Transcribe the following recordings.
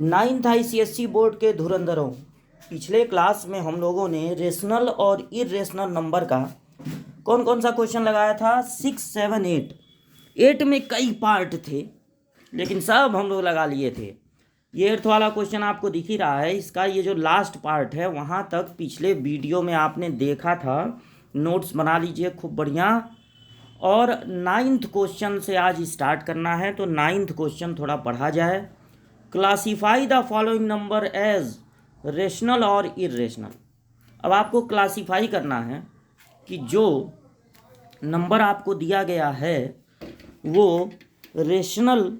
Ninth ICSE board के धुरंधरों, पिछले class में हम लोगों ने रेशनल और इरेशनल नंबर का कौन कौन सा क्वेश्चन लगाया था। 6, 7, 8 में कई पार्ट थे लेकिन सब हम लोग लगा लिए थे। ये 8th वाला क्वेश्चन आपको दिख ही रहा है। इसका ये जो लास्ट पार्ट है वहाँ तक पिछले वीडियो में आपने देखा था। नोट्स बना लीजिए खूब बढ़िया। और 9th क्वेश्चन से आज स्टार्ट करना है, तो 9th क्वेश्चन थोड़ा पढ़ा जाए। Classify the following number as rational और इरेशनल। अब आपको क्लासीफाई करना है कि जो नंबर आपको दिया गया है वो रेशनल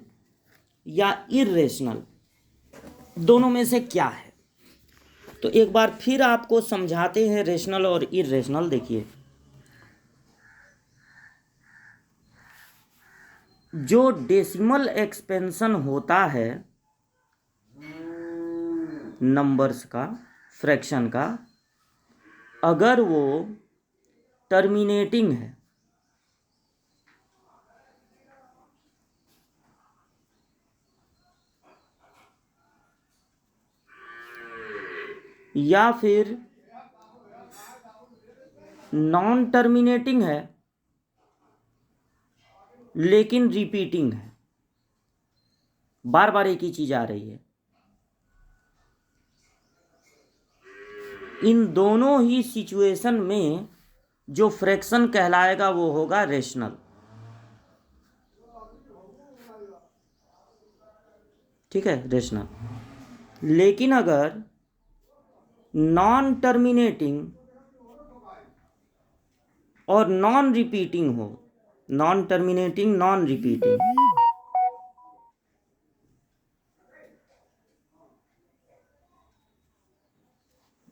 या इरेशनल दोनों में से क्या है। तो एक बार फिर आपको समझाते हैं रेशनल और इरेशनल। देखिए, जो डेसिमल एक्सपेंशन होता है नंबर्स का, फ्रैक्शन का, अगर वो टर्मिनेटिंग है या फिर नॉन टर्मिनेटिंग है लेकिन रिपीटिंग है, बार बार एक ही चीज आ रही है, इन दोनों ही सिचुएशन में जो फ्रैक्शन कहलाएगा वो होगा रेशनल। ठीक है, रेशनल। लेकिन अगर नॉन टर्मिनेटिंग और नॉन रिपीटिंग हो, non terminating non repeating,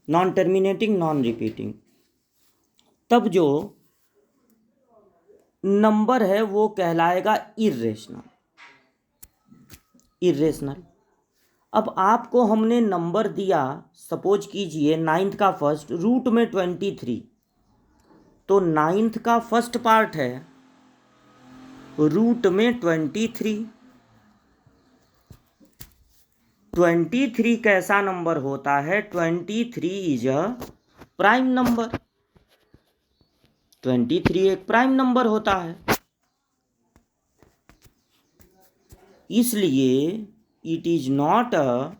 non terminating non repeating, तब जो नंबर है वो कहलाएगा इरेशनल। इरेशनल। अब आपको हमने नंबर दिया, सपोज कीजिए 9th का फर्स्ट रूट में 23, तो 9th का फर्स्ट पार्ट है रूट में 23। 23 कैसा नंबर होता है? 23 इज अ प्राइम नंबर। 23 एक प्राइम नंबर होता है, इसलिए it is not a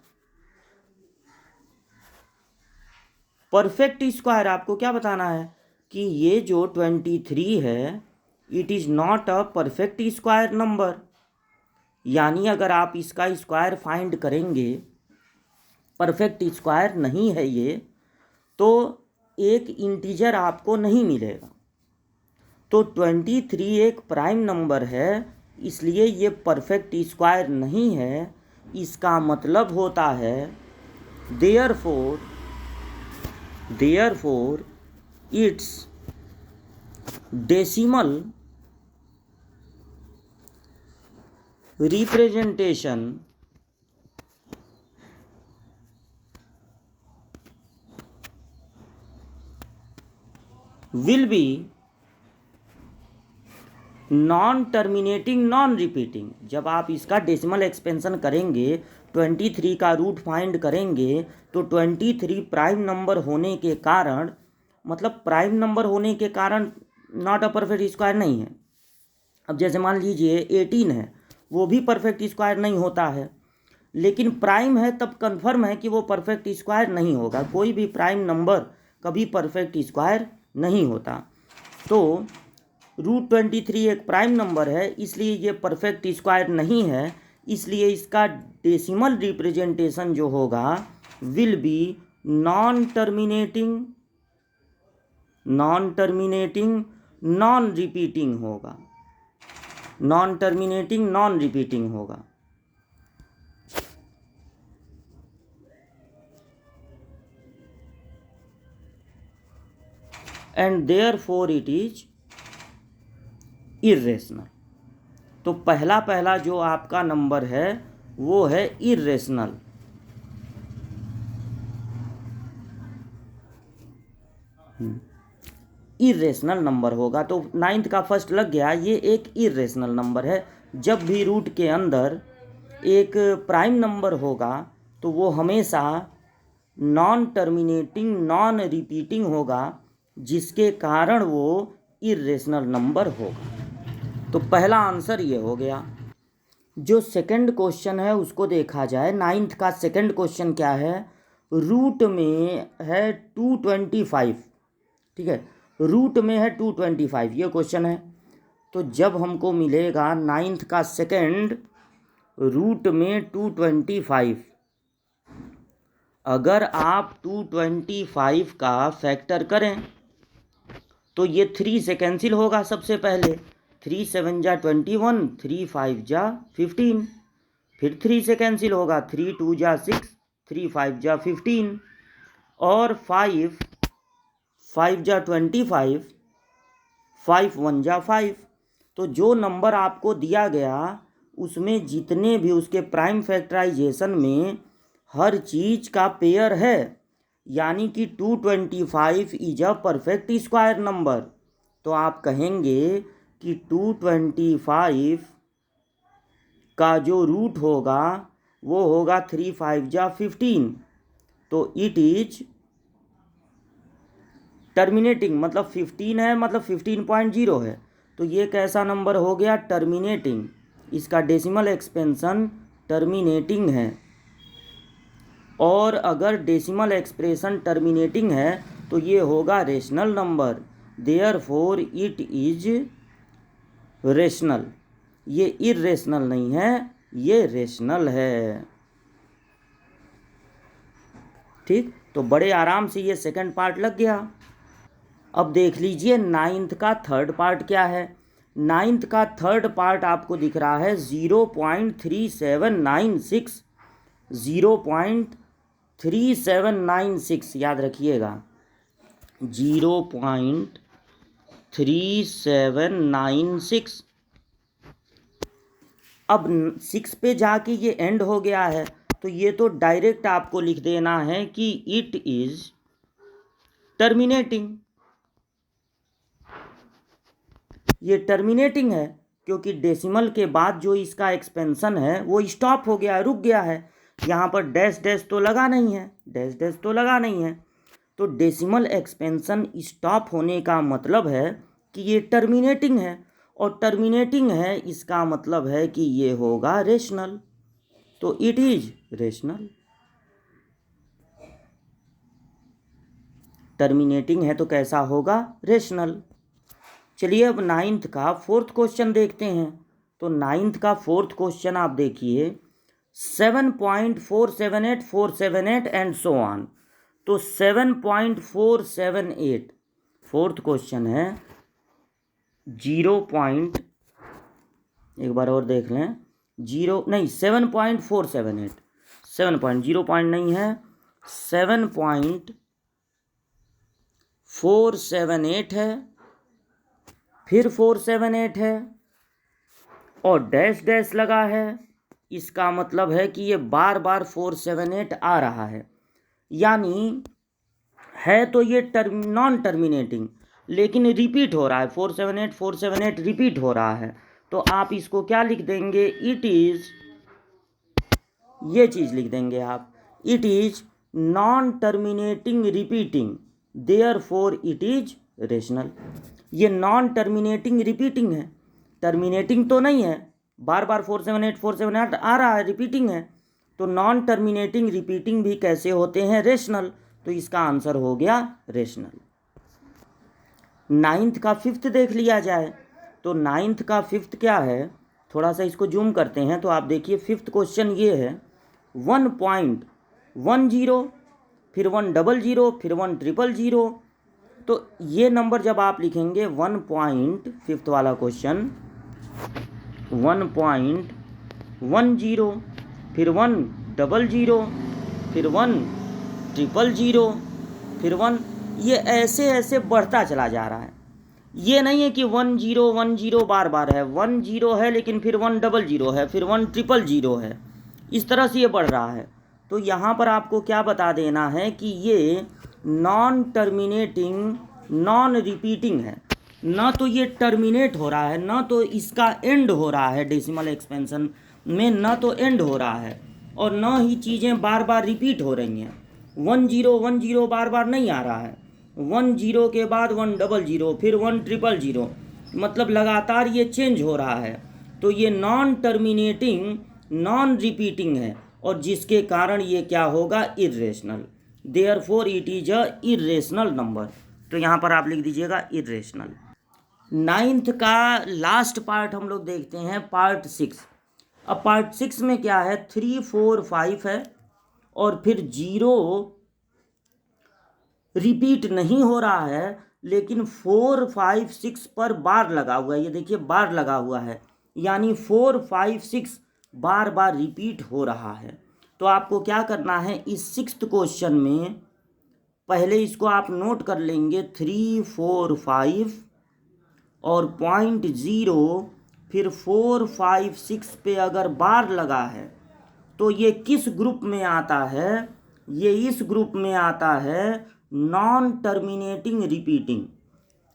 perfect square. आपको क्या बताना है कि ये जो 23 है it is not a perfect square number. यानी अगर आप इसका स्क्वायर फाइंड करेंगे, परफेक्ट स्क्वायर नहीं है ये, तो एक इंटीजर आपको नहीं मिलेगा। तो 23 एक प्राइम नंबर है, इसलिए ये परफेक्ट स्क्वायर नहीं है। इसका मतलब होता है therefore it's decimal representation will be non terminating non repeating. जब आप इसका डेसिमल एक्सपेंशन करेंगे, 23 का रूट फाइंड करेंगे, तो 23 प्राइम नंबर होने के कारण, मतलब प्राइम नंबर होने के कारण नॉट अ परफेक्ट स्क्वायर नहीं है। अब जैसे मान लीजिए 18 है, वो भी परफेक्ट स्क्वायर नहीं होता है, लेकिन प्राइम है, तब कन्फर्म है कि वो परफेक्ट स्क्वायर नहीं होगा। कोई भी प्राइम नंबर कभी परफेक्ट स्क्वायर नहीं होता। तो रूट 23 एक प्राइम नंबर है, इसलिए ये परफेक्ट स्क्वायर नहीं है, इसलिए इसका डेसिमल रिप्रेजेंटेशन जो होगा will be non terminating non repeating होगा। नॉन टर्मिनेटिंग नॉन रिपीटिंग होगा। And therefore it is irrational. तो पहला जो आपका नंबर है वो है इरेशनल। इरेशनल नंबर होगा। तो 9th का फर्स्ट लग गया, ये एक इरेशनल नंबर है। जब भी रूट के अंदर एक प्राइम नंबर होगा तो वो हमेशा नॉन टर्मिनेटिंग नॉन रिपीटिंग होगा, जिसके कारण वो इर्रेशनल नंबर होगा। तो पहला आंसर ये हो गया। जो सेकंड क्वेश्चन है उसको देखा जाए। नाइन्थ का सेकंड क्वेश्चन क्या है, रूट में है 225, ठीक है, रूट में है 225, ये क्वेश्चन है। तो जब हमको मिलेगा नाइन्थ का सेकंड रूट में 225, अगर आप 225 का फैक्टर करें तो ये 3 से कैंसिल होगा। सबसे पहले 3 7 जा 21, 3 5 जा 15, फिर 3 से कैंसिल होगा, 3 2 जा 6, 3 5 जा 15, और 5 5 जा 25, 5 1 जा 5। तो जो नंबर आपको दिया गया उसमें जितने भी उसके प्राइम फैक्टराइजेशन में हर चीज़ का पेयर है, यानी कि 225 is a perfect square number. तो आप कहेंगे कि 225 का जो रूट होगा वो होगा 3 5 जा 15। तो इट इज टर्मिनेटिंग, मतलब 15 है, मतलब 15.0 है। तो ये कैसा नंबर हो गया, टर्मिनेटिंग। इसका डेसिमल एक्सपेंशन टर्मिनेटिंग है। और अगर डेसिमल एक्सप्रेशन टर्मिनेटिंग है तो ये होगा rational number, therefore it is rational. ये इर्रेशनल नहीं है, ये रेशनल है। ठीक, तो बड़े आराम से ये सेकंड पार्ट लग गया। अब देख लीजिए नाइन्थ का थर्ड पार्ट क्या है। नाइन्थ का थर्ड पार्ट आपको दिख रहा है 0.3796, 0.3796, याद रखिएगा 0.3796। अब 6 पे जाके ये एंड हो गया है, तो ये तो डायरेक्ट आपको लिख देना है कि इट इज टर्मिनेटिंग। ये टर्मिनेटिंग है क्योंकि डेसिमल के बाद जो इसका एक्सपेंशन है वो स्टॉप हो गया है, रुक गया है। यहाँ पर डैश डैश तो लगा नहीं है, डैश डैश तो लगा नहीं है। तो डेसिमल एक्सपेंशन स्टॉप होने का मतलब है कि ये टर्मिनेटिंग है, और टर्मिनेटिंग है इसका मतलब है कि ये होगा रेशनल। तो इट इज रेशनल। टर्मिनेटिंग है तो कैसा होगा, रेशनल। चलिए अब नाइन्थ का फोर्थ क्वेश्चन देखते हैं। तो नाइन्थ का फोर्थ क्वेश्चन आप देखिए 7.478478 एंड सो ऑन। तो 7.478 फोर्थ क्वेश्चन है, 0 पॉइंट, एक बार और देख लें, 0 नहीं 7.478, 7.0 पॉइंट नहीं है, 7.478 है, फिर 478 है और डैश डैश लगा है। इसका मतलब है कि ये बार बार 478 आ रहा है, यानी है तो ये नॉन टर्मिनेटिंग, लेकिन रिपीट हो रहा है, 478 478 रिपीट हो रहा है। तो आप इसको क्या लिख देंगे, इट इज, ये चीज़ लिख देंगे आप, it is non terminating repeating, therefore it is rational. ये नॉन टर्मिनेटिंग रिपीटिंग है, टर्मिनेटिंग तो नहीं है, बार बार 478 478 आ रहा है, रिपीटिंग है। तो नॉन टर्मिनेटिंग रिपीटिंग भी कैसे होते हैं, रेशनल। तो इसका आंसर हो गया रेशनल। नाइन्थ का फिफ्थ देख लिया जाए। तो नाइन्थ का फिफ्थ क्या है, थोड़ा सा इसको जूम करते हैं तो आप देखिए फिफ्थ क्वेश्चन ये है 1.10, फिर 100, फिर 100। तो ये नंबर जब आप लिखेंगे 1 पॉइंट, फिफ्थ वाला क्वेश्चन 1.10, फिर 100, फिर 100, फिर 1, ये ऐसे ऐसे बढ़ता चला जा रहा है। ये नहीं है कि 1010 बार बार है, 10 है लेकिन फिर 100 है, फिर 100 है, इस तरह से ये बढ़ रहा है। तो यहाँ पर आपको क्या बता देना है कि ये नॉन टर्मिनेटिंग नॉन रिपीटिंग है, ना तो ये टर्मिनेट हो रहा है, ना तो इसका एंड हो रहा है, डेसिमल एक्सपेंशन में ना तो एंड हो रहा है, और न ही चीज़ें बार बार रिपीट हो रही हैं। 1010 बार बार नहीं आ रहा है, 10 के बाद 100, फिर 1000, मतलब लगातार ये चेंज हो रहा है। तो ये नॉन टर्मिनेटिंग, नॉन रिपीटिंग है, और जिसके कारण ये क्या होगा, irrational. Therefore it is a irrational number. तो यहाँ पर आप लिख दीजिएगा इर्रेशनल। 9th का लास्ट पार्ट हम लोग देखते हैं, पार्ट 6। अब पार्ट 6 में क्या है, 3, 4, 5 है, और फिर 0 रिपीट नहीं हो रहा है, लेकिन 4, 5, 6 पर बार लगा हुआ है। ये देखिए बार लगा हुआ है, यानी 4, 5, 6 बार बार रिपीट हो रहा है। तो आपको क्या करना है, इस 6th क्वेश्चन में पहले इसको आप नोट कर लेंगे, 3, 4, 5 और 0.0, फिर 4, 5, 6 पे अगर बार लगा है तो ये किस ग्रुप में आता है, ये इस ग्रुप में आता है नॉन टर्मिनेटिंग रिपीटिंग।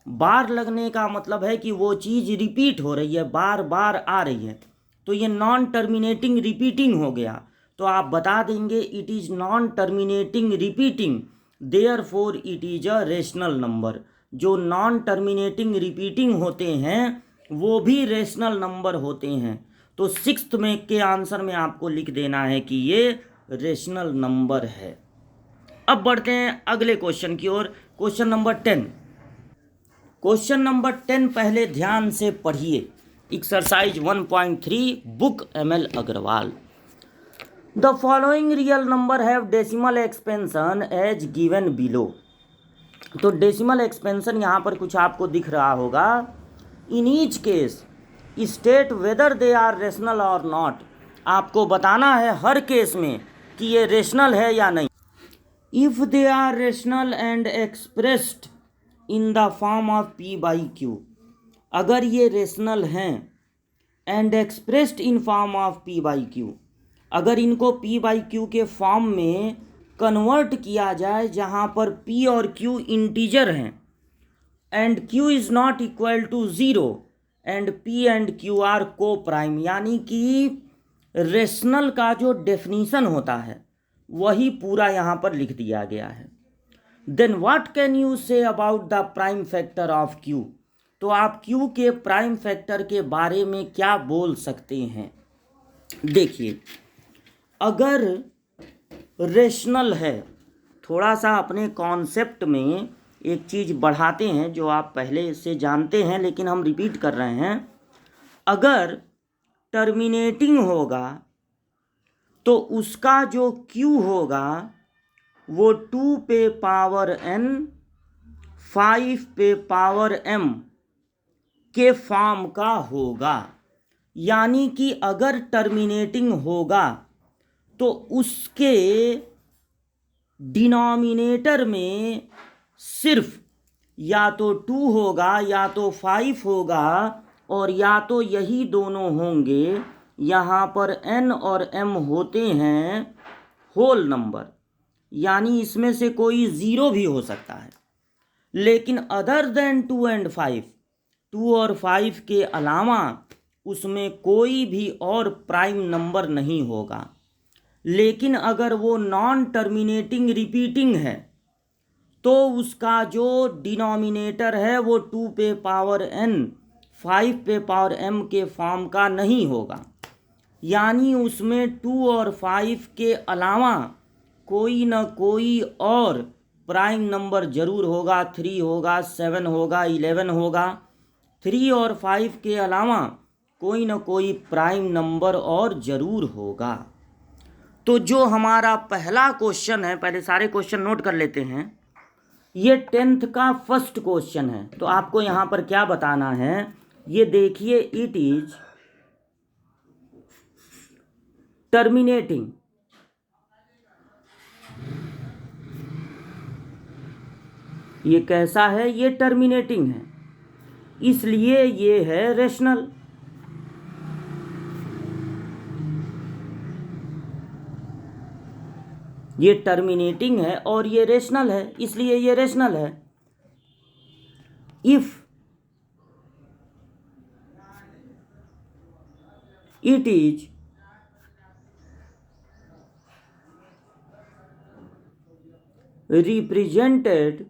बार लगने का मतलब है कि वो चीज़ रिपीट हो रही है, बार बार आ रही है, तो ये नॉन टर्मिनेटिंग रिपीटिंग हो गया। तो आप बता देंगे it is non terminating repeating, therefore it is a rational number. जो नॉन टर्मिनेटिंग रिपीटिंग होते हैं वो भी रेशनल नंबर होते हैं। तो 6th में के आंसर में आपको लिख देना है कि ये रेशनल नंबर है। अब बढ़ते हैं अगले क्वेश्चन की ओर, क्वेश्चन नंबर 10। क्वेश्चन नंबर 10 पहले ध्यान से पढ़िए, exercise 1.3, book ML Agarwal. The following real number have decimal expansion as given below. तो डेसिमल एक्सपेंशन यहाँ पर कुछ आपको दिख रहा होगा। In each case state whether they are rational और नॉट। आपको बताना है हर केस में कि ये रेशनल है या नहीं। If they are rational and expressed in the form of P/Q, अगर ये रेशनल हैं and expressed in form of P/Q, अगर इनको P/Q के फॉर्म में कन्वर्ट किया जाए जहाँ पर P और Q इंटीजर हैं, and Q is not equal to 0 and P and Q are coprime, यानी कि रेशनल का जो डेफिनीशन होता है वही पूरा यहाँ पर लिख दिया गया है। Then what can you say about the prime factor of Q। तो आप Q के प्राइम फैक्टर के बारे में क्या बोल सकते हैं। देखिए, अगर रेशनल है, थोड़ा सा अपने कॉन्सेप्ट में एक चीज़ बढ़ाते हैं जो आप पहले से जानते हैं लेकिन हम रिपीट कर रहे हैं। अगर टर्मिनेटिंग होगा तो उसका जो Q होगा वो 2 पे पावर n, 5 पे पावर m के फॉर्म का होगा। यानी कि अगर टर्मिनेटिंग होगा तो उसके डिनोमिनेटर में सिर्फ या तो 2 होगा या तो 5 होगा, और या तो यही दोनों होंगे। यहाँ पर n और m होते हैं होल नंबर, यानी इसमें से कोई 0 भी हो सकता है। लेकिन अदर देन 2 एंड 5, 2 और 5 के अलावा उसमें कोई भी और प्राइम नंबर नहीं होगा। लेकिन अगर वो नॉन टर्मिनेटिंग रिपीटिंग है तो उसका जो डिनोमिनेटर है वो 2 पे पावर n, 5 पे पावर m के फॉर्म का नहीं होगा। यानी उसमें 2 और 5 के अलावा कोई न कोई और प्राइम नंबर जरूर होगा। 3 होगा, 7 होगा, 11 होगा। 3 और 5 के अलावा कोई न कोई प्राइम नंबर और जरूर होगा। तो जो हमारा पहला क्वेश्चन है, पहले सारे क्वेश्चन नोट कर लेते हैं। ये 10th का फर्स्ट क्वेश्चन है। तो आपको यहाँ पर क्या बताना है, ये देखिए, इट इज टर्मिनेटिंग। ये कैसा है, ये टर्मिनेटिंग है, इसलिए ये है रेशनल। ये टर्मिनेटिंग है और ये रेशनल है, इसलिए ये रेशनल है। If it is represented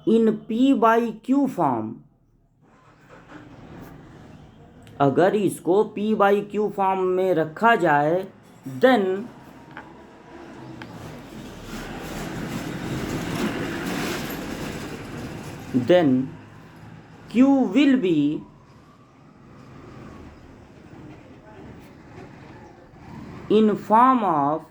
in P by Q form, अगर इसको P बाई Q फॉर्म में रखा जाए then Q will be in form of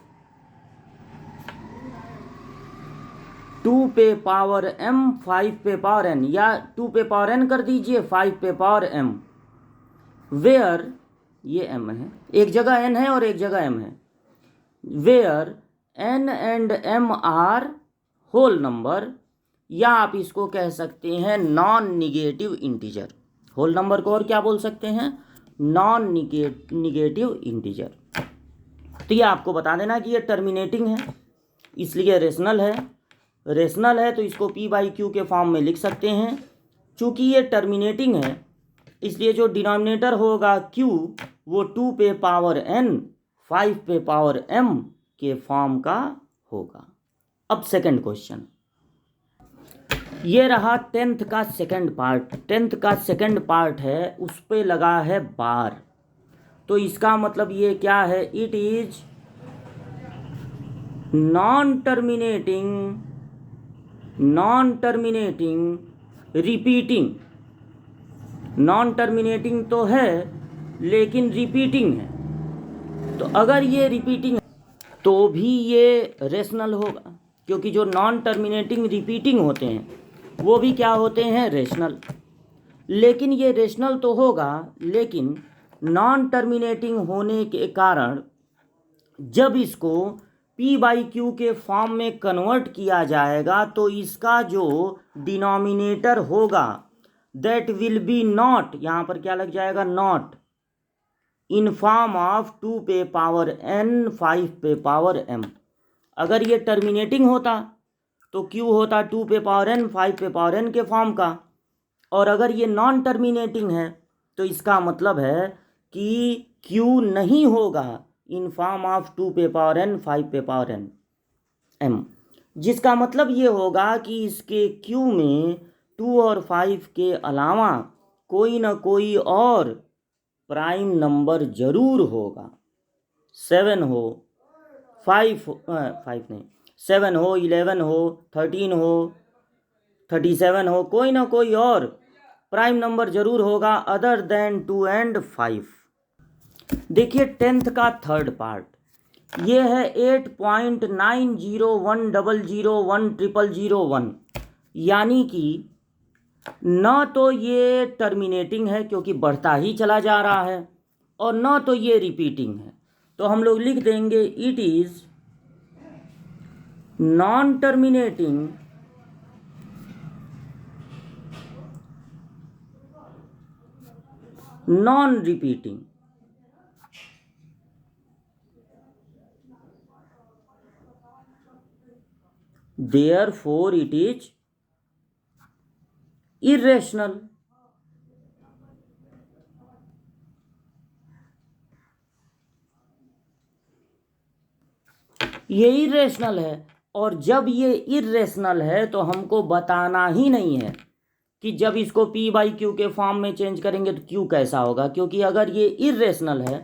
2 पे पावर m 5 पे पावर n, या 2 पे पावर n कर दीजिए 5 पे पावर m, वेयर ये m है, एक जगह n है और एक जगह m है, where n and m are whole number, या आप इसको कह सकते हैं non negative integer. Whole number को और क्या बोल सकते हैं? Non negative integer. तो ये आपको बता देना कि ये टर्मिनेटिंग है इसलिए रेशनल है। रेशनल है तो इसको P बाई Q के फॉर्म में लिख सकते हैं। चूँकि ये टर्मिनेटिंग है इसलिए जो डिनोमिनेटर होगा Q वो 2 पे पावर n 5 पे पावर m के फॉर्म का होगा। अब सेकंड क्वेश्चन, ये रहा 10th का सेकंड पार्ट। 10th का सेकंड पार्ट है, उस पे लगा है बार, तो इसका मतलब ये क्या है? It is non terminating repeating. Non terminating तो है लेकिन रिपीटिंग है, तो अगर ये रिपीटिंग तो भी ये रेशनल होगा, क्योंकि जो नॉन टर्मिनेटिंग रिपीटिंग होते हैं वो भी क्या होते हैं? रेशनल। लेकिन ये रेशनल तो होगा, लेकिन नॉन टर्मिनेटिंग होने के कारण जब इसको P बाई Q के फॉर्म में कन्वर्ट किया जाएगा तो इसका जो डिनोमिनेटर होगा दैट विल बी नॉट, यहाँ पर क्या लग जाएगा? नॉट इन फॉर्म ऑफ 2 पे पावर n 5 पे पावर m। अगर ये टर्मिनेटिंग होता तो Q होता 2 पे पावर n 5 पे पावर n के फॉर्म का, और अगर ये नॉन टर्मिनेटिंग है तो इसका मतलब है कि Q नहीं होगा इन फॉर्म ऑफ 2 पे पावर n 5 पे पावर n m, जिसका मतलब ये होगा कि इसके Q में 2 और 5 के अलावा कोई ना कोई और प्राइम नंबर जरूर होगा। 7 हो, 5 नहीं 7 हो, 11 हो, 13 हो, 37 हो, कोई ना कोई और प्राइम नंबर जरूर होगा अदर देन 2 एंड 5। देखिए 10th का थर्ड पार्ट, ये है 8.9010010001, यानी कि न तो ये टर्मिनेटिंग है क्योंकि बढ़ता ही चला जा रहा है, और न तो ये रिपीटिंग है। तो हम लोग लिख देंगे it is non terminating non repeating. Therefore it is irrational। ये इरेशनल है, और जब ये इरेशनल है तो हमको बताना ही नहीं है कि जब इसको P बाई Q के फॉर्म में चेंज करेंगे तो Q कैसा होगा, क्योंकि अगर ये इरेशनल है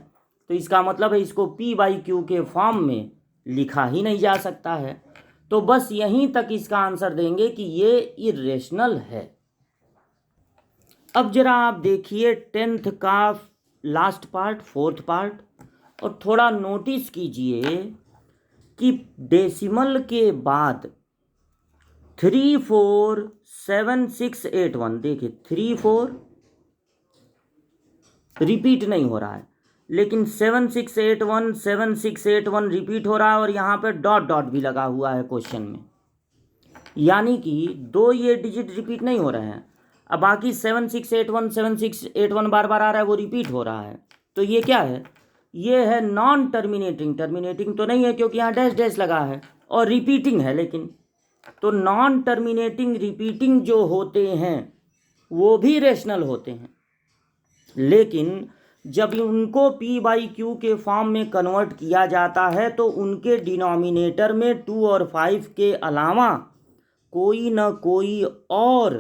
तो इसका मतलब है इसको P बाई Q के फॉर्म में लिखा ही नहीं जा सकता है। तो बस यहीं तक इसका आंसर देंगे कि ये इरेशनल है। अब जरा आप देखिए 10th का लास्ट पार्ट, फोर्थ पार्ट, और थोड़ा नोटिस कीजिए कि डेसिमल के बाद 347681, देखिए 34 रिपीट नहीं हो रहा है, लेकिन 7681 रिपीट हो रहा है, और यहाँ पे डॉट डॉट भी लगा हुआ है क्वेश्चन में, यानी कि 2 ये डिजिट रिपीट नहीं हो रहे हैं। अब बाकी 7681 बार बार आ रहा है, वो रिपीट हो रहा है। तो ये क्या है? ये है नॉन टर्मिनेटिंग। टर्मिनेटिंग तो नहीं है क्योंकि यहाँ डैश डैश लगा है, और रिपीटिंग है लेकिन। तो नॉन टर्मिनेटिंग रिपीटिंग जो होते हैं वो भी रेशनल होते हैं, लेकिन जब उनको p बाई क्यू के फॉर्म में कन्वर्ट किया जाता है तो उनके डिनोमिनेटर में 2 और 5 के अलावा कोई न कोई और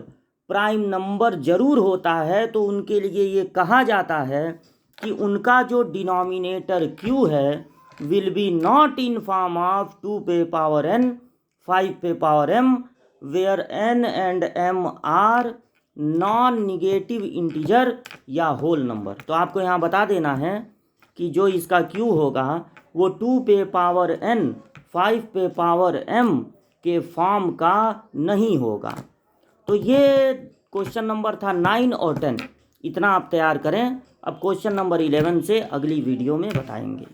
प्राइम नंबर जरूर होता है, तो उनके लिए ये कहा जाता है कि उनका जो डिनोमिनेटर q है will be not in form of 2 पे पावर n 5 पे power m where n and m are non negative integer या होल नंबर। तो आपको यहाँ बता देना है कि जो इसका q होगा वो 2 पे पावर n 5 पे पावर m के फॉर्म का नहीं होगा। तो ये क्वेश्चन नंबर था 9 और 10, इतना आप तैयार करें। अब क्वेश्चन नंबर 11 से अगली वीडियो में बताएंगे।